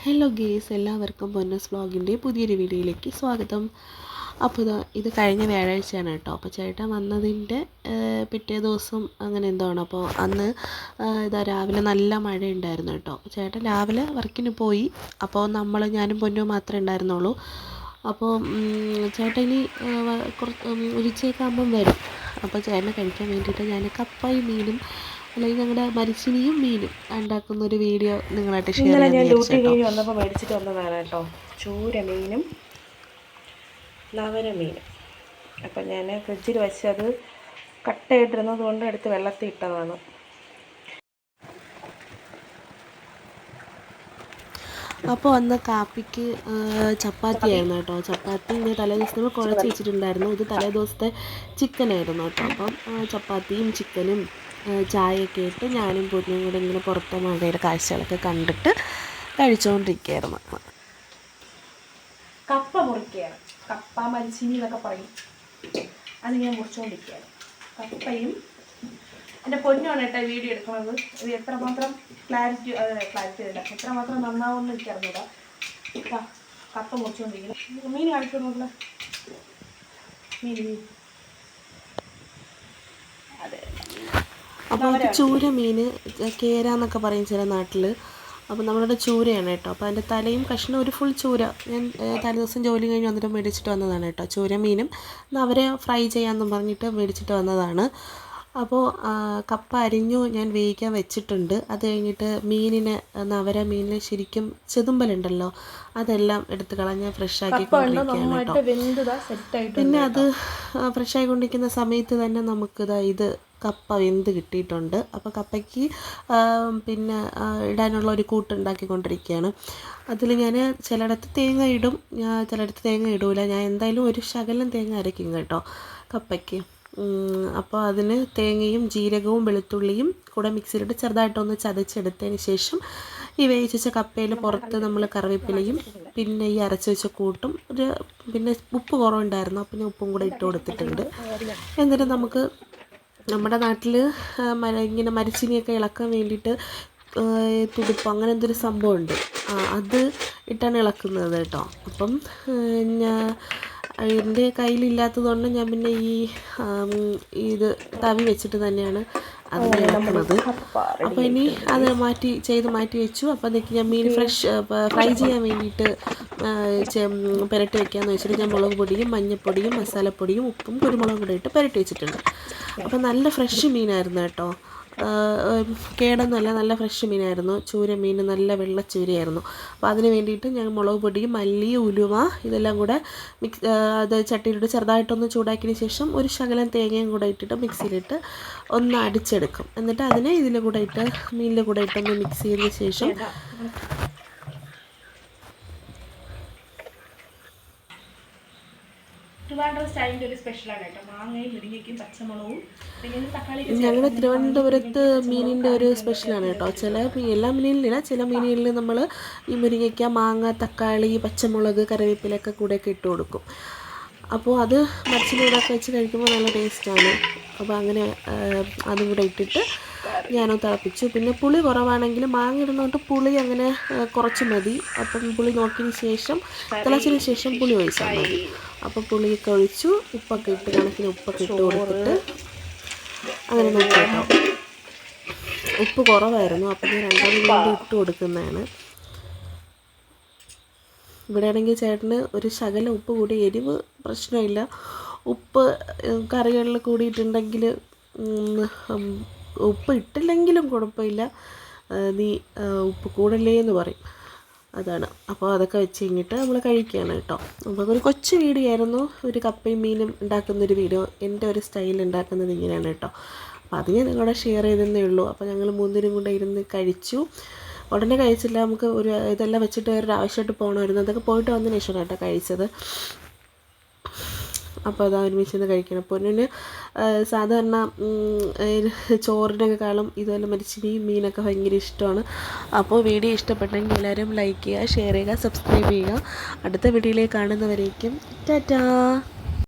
Hello guys, എല്ലാവർക്കും പൊന്നസ് വ്ളോഗിൻ്റെ പുതിയൊരു വീഡിയോയിലേക്ക് സ്വാഗതം. അപ്പോൾ ഇത് കഴിഞ്ഞ വ്യാഴാഴ്ചയാണ് കേട്ടോ. അപ്പോൾ ചേട്ടൻ വന്നതിൻ്റെ പിറ്റേ ദിവസം അങ്ങനെ എന്താണ്. അപ്പോൾ അന്ന് രാവിലെ നല്ല മഴ ഉണ്ടായിരുന്നു കേട്ടോ. ചേട്ടൻ രാവിലെ വർക്കിന് പോയി. അപ്പോൾ ഞാനും പൊന്നും മാത്രമേ ഉണ്ടായിരുന്നുള്ളൂ. അപ്പോൾ ചേട്ടൻ ഇനി ഒരു ഉച്ചയൊക്കെ ആകുമ്പം വരും. അപ്പോൾ ചേട്ടനെ കഴിക്കാൻ വേണ്ടിയിട്ട് ഞാൻ കപ്പയും മീനും അല്ലെങ്കിൽ ഞങ്ങളുടെ മരിച്ചിനിയും മീനും ഉണ്ടാക്കുന്ന ഒരു വീഡിയോ നിങ്ങളായിട്ട് ഷെയർ ചെയ്യാൻ ഞാൻ ഡ്യൂട്ടി കഴിഞ്ഞ് വന്നപ്പോൾ മേടിച്ചിട്ട് വന്നതാണ് കേട്ടോ. ചൂര മീനും ലവര മീനും. അപ്പം ഞാൻ ഫ്രിഡ്ജിൽ വെച്ച് അത് കട്ടയിട്ടിരുന്നത് കൊണ്ട് എടുത്ത് വെള്ളത്തിൽ ഇട്ടതാണ്. അപ്പോൾ അന്ന് കാപ്പിക്ക് ചപ്പാത്തി ആയിരുന്നു കേട്ടോ. ചപ്പാത്തി ഇങ്ങനെ തലേദിവസം നമ്മൾ കുഴച്ച് വെച്ചിട്ടുണ്ടായിരുന്നു. ഇത് തലേദിവസത്തെ ചിക്കനായിരുന്നു കേട്ടോ. അപ്പം ചപ്പാത്തിയും ചിക്കനും ചായയൊക്കെ ഇട്ട് ഞാനും പൊന്നും കൂടെ ഇങ്ങനെ പുറത്തെ മഴയുടെ കാഴ്ചകളൊക്കെ കണ്ടിട്ട് കഴിച്ചുകൊണ്ടിരിക്കുകയായിരുന്നു. കപ്പ മുറിക്കുകയാണ്. കപ്പ മരിച്ചിനി എന്നൊക്കെ പറയും. അതിങ്ങനെ മുറിച്ചുകൊണ്ടിരിക്കുകയാണ്. കപ്പയും എൻ്റെ പൊന്നുമാണ് കേട്ടോ വീഡിയോ എടുക്കുന്നത്. ഇത് എത്രമാത്രം ക്ലാരിറ്റി ഇല്ല, എത്രമാത്രം നന്നാവുമെന്ന് എനിക്കറിഞ്ഞൂടാ. കപ്പ മുറിച്ചുകൊണ്ടിരിക്കുന്നു. മീൻ കാണിക്കുന്നുണ്ടല്ലോ. മീൻ അതെ. അപ്പോൾ ഇത് ചൂര മീൻ, കേര എന്നൊക്കെ പറയും ചില നാട്ടിൽ. അപ്പോൾ നമ്മളുടെ ചൂരയാണ് കേട്ടോ. അപ്പോൾ അതിൻ്റെ തലയും കഷ്ണം ഒരു ഫുൾ ചൂര ഞാൻ തലേദിവസം ജോലി കഴിഞ്ഞ് വന്നിട്ട് മേടിച്ചിട്ട് വന്നതാണ് കേട്ടോ. ചൂര മീനും അവരെ ഫ്രൈ ചെയ്യാമെന്നും പറഞ്ഞിട്ട് മേടിച്ചിട്ട് വന്നതാണ്. അപ്പോൾ കപ്പ അരിഞ്ഞു ഞാൻ വേവിക്കാൻ വെച്ചിട്ടുണ്ട്. അത് കഴിഞ്ഞിട്ട് നവര മീനിന് ശരിക്കും ചെതുമ്പലുണ്ടല്ലോ, അതെല്ലാം എടുത്ത് കളഞ്ഞ് ഫ്രഷാക്കി കൊണ്ടിരിക്കുകയാണ് കേട്ടോ. പിന്നെ അത് ഫ്രഷായിക്കൊണ്ടിരിക്കുന്ന സമയത്ത് തന്നെ ഇത് കപ്പ വെന്ത് കിട്ടിയിട്ടുണ്ട്. അപ്പോൾ കപ്പയ്ക്ക് പിന്നെ ഇടാനുള്ള ഒരു കൂട്ടുണ്ടാക്കിക്കൊണ്ടിരിക്കുകയാണ്. അതിൽ ഞാൻ ചിലയിടത്ത് തേങ്ങ ഇടും, ചിലയിടത്ത് തേങ്ങ ഇടൂല. ഞാൻ എന്തായാലും ഒരു ശകലം തേങ്ങ അരയ്ക്കും കേട്ടോ കപ്പയ്ക്ക്. അപ്പോൾ അതിന് തേങ്ങയും ജീരകവും വെളുത്തുള്ളിയും കൂടെ മിക്സിയിലിട്ട് ചെറുതായിട്ടൊന്ന് ചതച്ചെടുത്തതിന് ശേഷം ഈ വേവിച്ച കപ്പയിൽ പുറത്ത് നമ്മൾ കറിവേപ്പിലയും പിന്നെ ഈ അരച്ച് വെച്ച കൂട്ടും പിന്നെ ഉപ്പ് കുറവുണ്ടായിരുന്നു. അപ്പം ഞാൻ ഉപ്പും കൂടെ ഇട്ട് കൊടുത്തിട്ടുണ്ട്. എന്നിട്ട് നമുക്ക് നമ്മുടെ നാട്ടിൽ ഇങ്ങനെ മരിച്ചിനിയൊക്കെ ഇളക്കാൻ വേണ്ടിയിട്ട് തുടുപ്പ് അങ്ങനെ എന്തൊരു സംഭവമുണ്ട്, അത് ഇട്ടാണ് ഇളക്കുന്നത് കേട്ടോ. അപ്പം എൻ്റെ കയ്യിലില്ലാത്തതുകൊണ്ട് ഞാൻ പിന്നെ ഇത് തവി വെച്ചിട്ട് തന്നെയാണ് അതിനെ ഇളക്കുന്നത്. അപ്പോൾ ഇനി അത് മാറ്റി വെച്ചു. അപ്പോഴത്തേക്ക് ഞാൻ മീൻ ഫ്രൈ ചെയ്യാൻ വേണ്ടിയിട്ട് പുരട്ടി വെക്കാമെന്ന് വെച്ചിട്ട് ഞാൻ മുളക് പൊടിയും മഞ്ഞൾപ്പൊടിയും മസാലപ്പൊടിയും ഉപ്പും കുരുമുളകും കൂടെ ഇട്ട് പുരട്ടി വെച്ചിട്ടുണ്ട്. അപ്പോൾ നല്ല ഫ്രഷ് മീനായിരുന്നു കേട്ടോ. കേടൊന്നുമല്ല, നല്ല ഫ്രഷ് മീനായിരുന്നു. ചൂര മീൻ നല്ല വെള്ളച്ചൂരയായിരുന്നു. അപ്പോൾ അതിന് വേണ്ടിയിട്ട് ഞാൻ മുളക് പൊടിയും മല്ലി ഉലുവ ഇതെല്ലാം കൂടെ അത് ചട്ടിയിലിട്ട് ചെറുതായിട്ടൊന്ന് ചൂടാക്കിയതിന് ശേഷം ഒരു ശകലം തേങ്ങയും കൂടെ ഇട്ടിട്ട് മിക്സിയിലിട്ട് ഒന്ന് അടിച്ചെടുക്കും. എന്നിട്ട് അതിനെ മീനിൻ്റെ കൂടെ ഇട്ടൊന്ന് മിക്സ് ചെയ്തതിന് ശേഷം ഞങ്ങളുടെ തിരുവനന്തപുരത്ത് മീനിൻ്റെ ഒരു സ്പെഷ്യലാണ് കേട്ടോ. എല്ലാ മീനിലില്ല, ചില മീനുകളിൽ നമ്മൾ ഈ മുരിങ്ങയ്ക്ക, മാങ്ങ, തക്കാളി, പച്ചമുളക്, കറിവേപ്പിലൊക്കെ കൂടെയൊക്കെ ഇട്ട് കൊടുക്കും. അപ്പോൾ അത് മരിച്ചിലൂടെയൊക്കെ വെച്ച് കഴിക്കുമ്പോൾ നല്ല ടേസ്റ്റാണ്. അപ്പോൾ അങ്ങനെ അതും കൂടെ ഇട്ടിട്ട് ഞാനൊന്ന് തിളപ്പിച്ചു. പിന്നെ പുളി കുറവാണെങ്കിൽ മാങ്ങ ഇടുന്നതുകൊണ്ട് പുളി അങ്ങനെ കുറച്ച് മതി. അപ്പം പുളി നോക്കിയതിന് ശേഷം തിളച്ചതിന് ശേഷം പുളി ഒഴിച്ചാൽ മതി. അപ്പോൾ പുളിയൊക്കെ ഒഴിച്ചു, ഉപ്പൊക്കെ ഇട്ട് കണക്കിന് ഉപ്പൊക്കെ ഇട്ട് കൊടുത്തിട്ട് അങ്ങനെ നോക്കി കേട്ടോ. ഉപ്പ് കുറവായിരുന്നു, അപ്പം ഞാൻ രണ്ടാമത് വീണ്ടും ഇട്ട് കൊടുക്കുന്നതാണ്. ഇവിടെ ആണെങ്കിൽ ചേട്ടന് ഒരു ശകലം ഉപ്പ് കൂടി, എരിവ് പ്രശ്നമില്ല. ഉപ്പ് കറികളിൽ കൂടിയിട്ടുണ്ടെങ്കിൽ ഉപ്പ് ഇട്ടില്ലെങ്കിലും കുഴപ്പമില്ല, നീ ഉപ്പ് കൂടല്ലേ എന്ന് പറയും. അതാണ്. അപ്പോൾ അതൊക്കെ വെച്ച് കഴിഞ്ഞിട്ട് നമ്മൾ കഴിക്കുകയാണ് കേട്ടോ. അപ്പോൾ ഒരു കൊച്ചു വീഡിയോ ആയിരുന്നു, ഒരു കപ്പയും മീനും ഉണ്ടാക്കുന്നൊരു വീഡിയോ. എൻ്റെ ഒരു സ്റ്റൈൽ ഉണ്ടാക്കുന്നത് ഇങ്ങനെയാണ് കേട്ടോ. അപ്പോൾ അത് ഞാൻ നിങ്ങളോട് ഷെയർ ചെയ്തതേ ഉള്ളൂ. അപ്പോൾ ഞങ്ങൾ മൂന്നിനും കൂടെ ഇരുന്ന് കഴിച്ചു. ഉടനെ കഴിച്ചില്ല, നമുക്ക് ഇതെല്ലാം വെച്ചിട്ട് വേറൊരു ആവശ്യമായിട്ട് പോകണമായിരുന്നു. അതൊക്കെ പോയിട്ട് വന്നതിന് ശേഷമാണ് കേട്ടോ കഴിച്ചത്. അപ്പോൾ അത് ഒരുമിച്ച് കഴിക്കണം. പൊന്നിന് സാധാരണ ചോറിനേക്കാളും ഇതുപോലെ മരിച്ചിനി മീനൊക്കെ ഭയങ്കര ഇഷ്ടമാണ്. അപ്പോൾ വീഡിയോ ഇഷ്ടപ്പെട്ടെങ്കിൽ എല്ലാവരും ലൈക്ക് ചെയ്യുക, ഷെയർ ചെയ്യുക, സബ്സ്ക്രൈബ് ചെയ്യുക. അടുത്ത വീഡിയോയിലേക്ക് കാണുന്നവരേക്കും ടാറ്റാ.